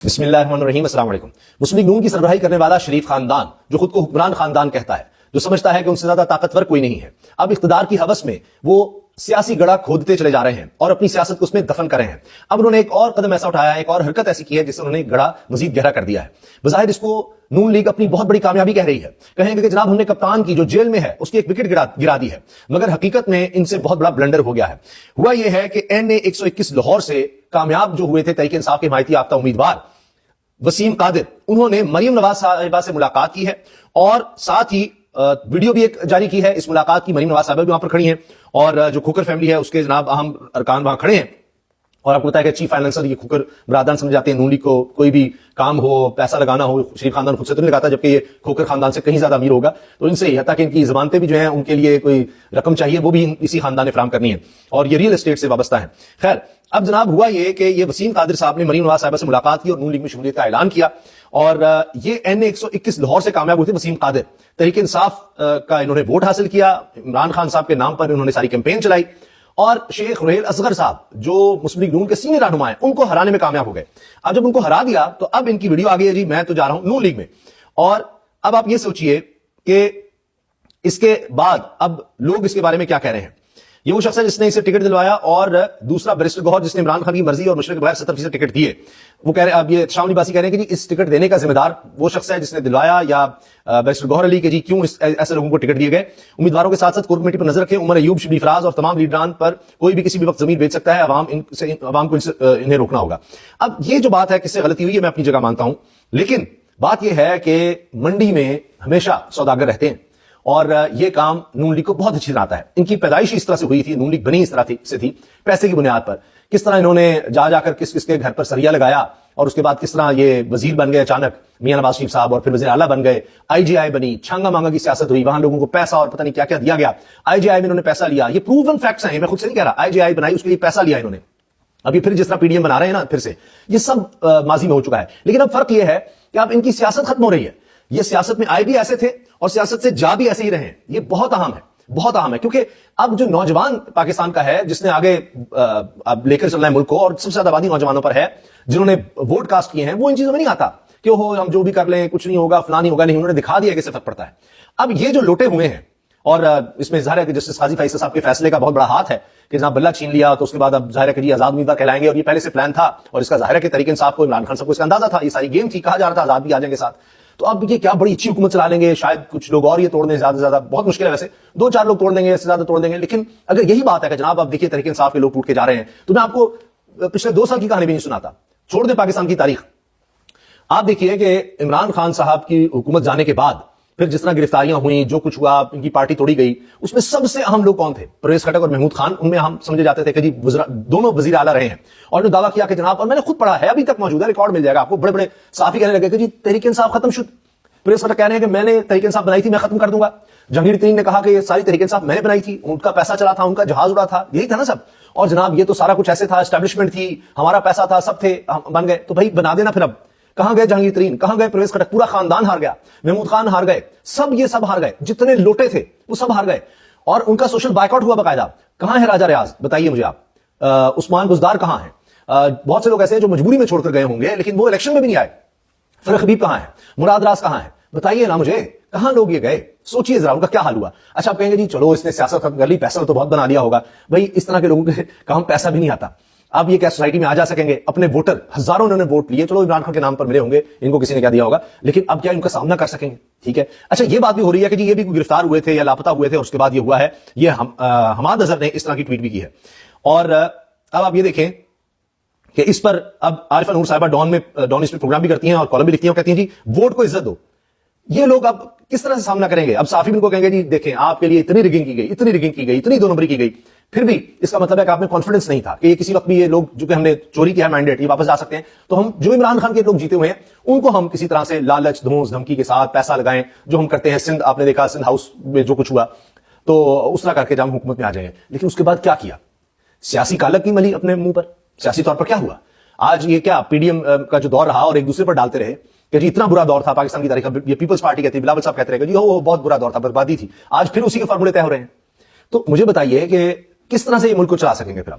بسم اللہ الرحمن الرحیم، السلام علیکم۔ مسلم لیگ نون کی سربراہی کرنے والا شریف خاندان، جو خود کو حکمران خاندان کہتا ہے، جو سمجھتا ہے کہ ان سے زیادہ طاقتور کوئی نہیں ہے، اب اقتدار کی ہوس میں وہ سیاسی گڑھا کھودتے چلے جا رہے ہیں اور اپنی سیاست کو اس میں دفن کر رہے ہیں۔ اب انہوں نے ایک اور قدم ایسا اٹھایا ہے، ایک اور حرکت ایسی کی ہے جس سے انہوں نے گڑھا مزید گہرا کر دیا ہے۔ بظاہر اس کو نون لیگ اپنی بہت بڑی کامیابی کہہ رہی ہے، کہیں گے کہ جناب ہم نے کپتان کی جو جیل میں ہے اس کی ایک وکٹ گرا دی ہے، مگر حقیقت میں ان سے بہت بڑا بلنڈر ہو گیا ہے۔ ہوا یہ ہے کہ NA-121 لاہور سے کامیاب جو ہوئے تھے تحریک انصاف کے حمایتی یافتہ امیدوار وسیم قادر، انہوں نے مریم نواز صاحبہ سے ملاقات کی ہے اور ساتھ ہی ویڈیو بھی ایک جاری کی ہے اس ملاقات کی۔ مریم نواز صاحبہ بھی وہاں پر کھڑی ہیں اور جو کھوکر فیملی ہے اس کے جناب اہم ارکان وہاں کھڑے ہیں، اور آپ کو پتا ہے کہ چیف فائنانسر یہ کھوکر برادران سمجھ جاتے ہیں۔ نون لیگ کو کوئی بھی کام ہو، پیسہ لگانا ہو، شریف خاندان خود سے تو نہیں لگاتا، جبکہ یہ کھوکر خاندان سے کہیں زیادہ امیر ہوگا، تو ان سے ہی حتیٰ کہ ان کی ضمانتیں بھی جو ہیں ان کے لیے کوئی رقم چاہیے وہ بھی اسی خاندان نے فراہم کرنی ہے، اور یہ ریئل اسٹیٹ سے وابستہ ہیں۔ خیر، اب جناب ہوا یہ کہ یہ وسیم قادر صاحب نے مریم نواز صاحبہ سے ملاقات کی اور نون لیگ میں شمولیت کا اعلان کیا، اور یہ NA-121 لاہور سے کامیاب ہوئے تھے وسیم قادر۔ تحریک انصاف کا انہوں نے ووٹ حاصل کیا، عمران خان صاحب کے نام پر انہوں نے ساری کیمپین چلائی، اور شیخ رحیل اصغر صاحب جو مسلم لیگ نون کے سینئر رہنما ہیں ان کو ہرانے میں کامیاب ہو گئے۔ اب جب ان کو ہرا دیا تو اب ان کی ویڈیو آ گئی ہے، جی میں تو جا رہا ہوں نون لیگ میں، اور اب آپ یہ سوچئے کہ اس کے بعد اب لوگ اس کے بارے میں کیا کہہ رہے ہیں۔ یہ وہ شخص ہے جس نے اسے ٹکٹ دلوایا، اور دوسرا بیرسٹر گوہر جس نے عمران خان کی مرضی اور مشورے کے بغیر 70% ٹکٹ دیے، وہ کہہ رہے ہیں، اب یہ شاہ عباسی کہہ رہے ہیں کہ جی اس ٹکٹ دینے کا ذمہ دار وہ شخص ہے جس نے دلوایا، یا بیرسٹر گوہر علی کہ جی کیوں ایسے لوگوں کو ٹکٹ دیے گئے۔ امیدواروں کے ساتھ ساتھ کور کمیٹی پر نظر رکھیں، عمر ایوب، شبلی فراز اور تمام لیڈران پر کوئی بھی کسی بھی وقت زمین بیچ سکتا ہے، عوام کو انہیں روکنا ہوگا۔ اب یہ جو بات ہے کس سے غلطی ہوئی ہے میں اپنی جگہ مانتا ہوں، لیکن بات یہ ہے کہ منڈی میں ہمیشہ سوداگر رہتے ہیں، اور یہ کام نون لیگ کو بہت اچھی طرح آتا ہے۔ ان کی پیدائش اس طرح سے ہوئی تھی، نون لیگ بنی اس طرح سے تھی، پیسے کی بنیاد پر۔ کس طرح انہوں نے جا کر کس کے گھر پر سریا لگایا، اور اس کے بعد کس طرح یہ وزیر بن گئے اچانک میاں نواز شریف صاحب، اور پھر وزیر اعلیٰ بن گئے، IGI بنی، چھانگا مانگا کی سیاست ہوئی، وہاں لوگوں کو پیسہ اور پتہ نہیں کیا کیا دیا گیا۔ IGI میں انہوں نے پیسہ لیا، یہ پروون فیکٹس ہیں، میں خود سے نہیں کہہ رہا، IGI بنائی اس کے لیے پیسہ لیا انہوں نے۔ ابھی پھر جس طرح PDM بنا رہے ہیں نا، پھر سے یہ سب ماضی میں ہو چکا ہے، لیکن اب فرق یہ ہے کہ اب ان کی سیاست ختم ہو رہی ہے۔ یہ سیاست میں آئے بھی ایسے تھے اور سیاست سے جا بھی ایسے ہی رہے ہیں، یہ بہت اہم ہے، بہت اہم ہے، کیونکہ اب جو نوجوان پاکستان کا ہے جس نے آگے اب لے کر چلنا ہے ملک کو، اور سب سے زیادہ آبادی نوجوانوں پر ہے جنہوں نے ووٹ کاسٹ کیے ہیں، وہ ان چیزوں میں نہیں آتا کہ ہم جو بھی کر لیں کچھ نہیں ہوگا، فلاں نہیں ہوگا، نہیں، انہوں نے دکھا دیا کہ فرق پڑتا ہے۔ اب یہ جو لوٹے ہوئے ہیں، اور اس میں ظاہر ہے کہ جسٹس قاضی فیصل صاحب کے فیصلے کا بہت بڑا ہاتھ ہے کہ جناب بلہ چھین لیا، تو اس کے بعد اب ظاہر ہے کہ جی آزاد امیدوار کہلائیں گے، اور یہ پہلے سے پلان تھا، اور اس کا ظاہر ہے کہ تحریک انصاف کو، عمران خان صاحب کو اس کا اندازہ تھا، یہ ساری گیم تھی، کہا جا رہا تھا آزاد بھی آ جائیں گے ساتھ، تو اب یہ کیا بڑی اچھی حکومت چلا لیں گے، شاید کچھ لوگ اور یہ توڑ دیں، زیادہ سے زیادہ بہت مشکل ہے، ویسے 2-4 لوگ توڑ دیں گے، اس سے زیادہ توڑ دیں گے، لیکن اگر یہی بات ہے کہ جناب آپ دیکھیے تحریک انصاف کے لوگ ٹوٹ کے جا رہے ہیں، تو میں آپ کو پچھلے 2 سال کی کہانی بھی نہیں سناتا، چھوڑ دیں پاکستان کی تاریخ۔ آپ دیکھیے کہ عمران خان صاحب کی حکومت جانے کے بعد پھر جس طرح گرفتاریاں ہوئیں، جو کچھ ہوا، ان کی پارٹی توڑی گئی، اس میں سب سے اہم لوگ کون تھے؟ پرویز خٹک اور محمود خان، ان میں ہم سمجھے جاتے تھے کہ جی دونوں وزیر اعلیٰ رہے ہیں، اور جو دعویٰ کیا کہ جناب، اور میں نے خود پڑھا ہے، ابھی تک موجود ہے، ریکارڈ مل جائے گا آپ کو، بڑے بڑے صحافی کہنے لگے کہ جی تحریک انصاف ختم شد۔ پرویز خٹک کہہ رہے ہیں کہ میں نے تحریک انصاف بنائی تھی، میں ختم کر دوں گا۔ جہانگیر ترین نے کہا کہ یہ ساری تحریک انصاف میں نے بنائی تھی، ان کا پیسہ چلا تھا، ان کا جہاز اڑا تھا، یہی تھا نا سب، اور جناب یہ تو سارا کچھ ایسے تھا، اسٹیبلشمنٹ تھی، ہمارا پیسہ تھا، سب تھے، بن گئے، تو بھائی بنا دینا پھر۔ اب کہاں گئے جہانگیر ترین، کہاں گئے پرویز خٹک؟ پورا خاندان ہار گیا، محمود خان ہار گئے، یہ سب ہار گئے، جتنے لوٹے تھے وہ سب ہار گئے، اور ان کا سوشل بائیکاٹ ہوا باقاعدہ۔ کہاں ہے راجہ ریاض؟ بتائیے مجھے آپ۔ عثمان بزدار کہاں ہیں؟ بہت سے لوگ ایسے ہیں جو مجبوری میں چھوڑ کر گئے ہوں گے، لیکن وہ الیکشن میں بھی نہیں آئے۔ فرق حبیب کہاں ہے؟ مراد راز کہاں ہے؟ بتائیے نا مجھے، کہاں لوگ یہ گئے؟ سوچیے ذرا ان کا کیا حال ہوا۔ اچھا آپ کہیں گے جی چلو اس نے سیاست ختم کر لی، پیسہ تو بہت بنا لیا ہوگا۔ بھائی اس طرح کے لوگوں کے کام پیسہ بھی نہیں آتا۔ اب یہ کیا سوسائٹی میں آ جا سکیں گے؟ اپنے ووٹر ہزاروں انہوں نے ووٹ لیے، چلو عمران خان کے نام پر ملے ہوں گے، ان کو کسی نے کیا دیا ہوگا، لیکن اب کیا ان کا سامنا کر سکیں گے؟ ٹھیک ہے، اچھا یہ بات بھی ہو رہی ہے کہ جی یہ بھی گرفتار ہوئے تھے یا لاپتہ ہوئے تھے، اور اس کے بعد یہ ہوا ہے۔ یہ حماد اظہر نے اس طرح کی ٹویٹ بھی کی ہے، اور اب آپ یہ دیکھیں کہ اس پر اب عارفہ نور صاحبہ ڈان اس میں پروگرام بھی کرتی ہیں اور کالم بھی لکھتی ہیں، اور کہتی ہیں جی ووٹ کو عزت دو۔ یہ لوگ اب کس طرح سے سامنا کریں گے؟ اب صحافی ان کو کہیں گے جی دیکھیں آپ کے لیے اتنی ریگنگ کی گئی، اتنی ریگنگ کی گئی، اتنی 2 نمبری کی گئی، پھر بھی اس کا مطلب ہے کہ آپ میں کانفیڈنس نہیں تھا کہ یہ کسی وقت بھی یہ لوگ جو کہ ہم نے چوری کیا ہے مینڈیٹ، یہ واپس جا سکتے ہیں، تو ہم جو عمران خان کے لوگ جیتے ہوئے ہیں ان کو ہم کسی طرح سے لالچ، دھونس، دھمکی کے ساتھ پیسہ لگائیں، جو ہم کرتے ہیں سندھ، آپ نے دیکھا سندھ ہاؤس میں جو کچھ ہوا، تو اس طرح کر کے جب ہم حکومت میں آ جائیں گے۔ لیکن اس کے بعد کیا کیا؟ سیاسی کالک کی ملی اپنے منہ پر، سیاسی طور پر کیا ہوا؟ آج یہ کیا PDM کا جو دور رہا اور ایک دوسرے پر ڈالتے رہے کہ جی اتنا برا دور تھا پاکستان کی تاریخ کا، یہ پیپلز پارٹی کہتی ہے، بلاول صاحب کہتے رہے کہ جی وہ بہت برا دور تھا، بربادی تھی، آج پھر اسی کے فارمولے طے ہو رہے ہیں۔ تو مجھے بتائیے کہ کس طرح سے یہ ملک کو چلا سکیں گے پھر آپ؟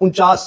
49,